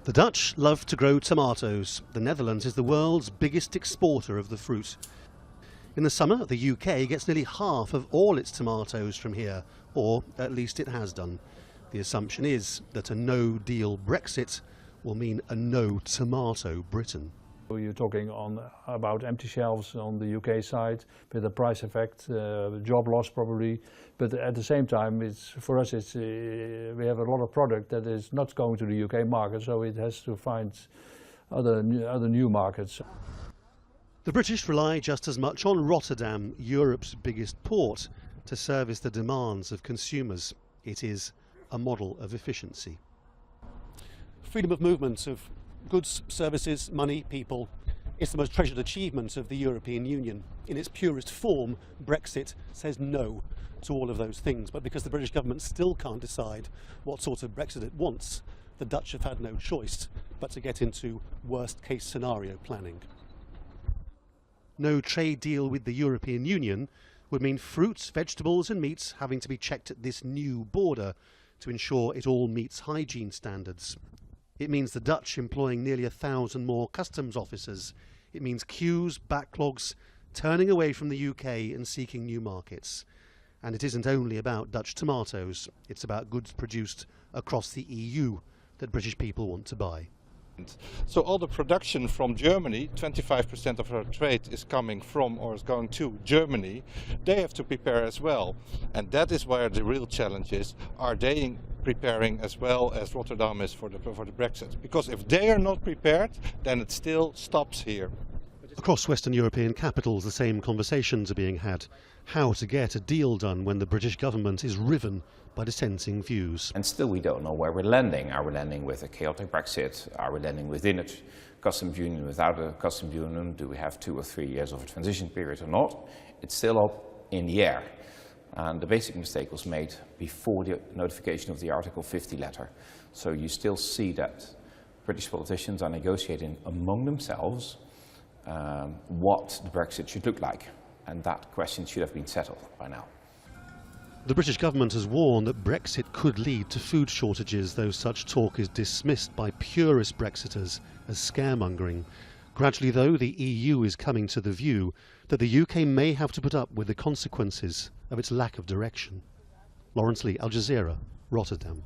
The Dutch love to grow tomatoes. The Netherlands is the world's biggest exporter of the fruit. In the summer, the UK gets nearly half of all its tomatoes from here, or at least it has done. The assumption is that a no-deal Brexit will mean a no-tomato Britain. You're talking about empty shelves on the UK side with a price effect, job loss probably, but at the same time for us we have a lot of product that is not going to the UK market, so it has to find other new markets. The British rely just as much on Rotterdam, Europe's biggest port, to service the demands of consumers. It is a model of efficiency. Freedom of movement of goods, services, money, people. It's the most treasured achievement of the European Union. In its purest form, Brexit says no to all of those things. But because the British government still can't decide what sort of Brexit it wants, the Dutch have had no choice but to get into worst-case scenario planning. No trade deal with the European Union would mean fruits, vegetables and meats having to be checked at this new border to ensure it all meets hygiene standards. It means the Dutch employing nearly 1,000 more customs officers. It means queues, backlogs, turning away from the UK and seeking new markets. And it isn't only about Dutch tomatoes, it's about goods produced across the EU that British people want to buy. So all the production from Germany, 25% of our trade is coming from or is going to Germany, they have to prepare as well. And that is where the real challenge is. Are they preparing as well as Rotterdam is for the Brexit? Because if they are not prepared, then it still stops here. Across Western European capitals, the same conversations are being had. How to get a deal done when the British government is riven by dissenting views. And still we don't know where we're landing. Are we landing with a chaotic Brexit? Are we landing within a customs union, without a customs union? Do we have 2 or 3 years of a transition period or not? It's still up in the air. And the basic mistake was made before the notification of the Article 50 letter. So you still see that British politicians are negotiating among themselves what the Brexit should look like. And that question should have been settled by now. The British government has warned that Brexit could lead to food shortages, though such talk is dismissed by purist Brexiters as scaremongering. Gradually, though, the EU is coming to the view that the UK may have to put up with the consequences of its lack of direction. Laurence, Al Jazeera, Rotterdam.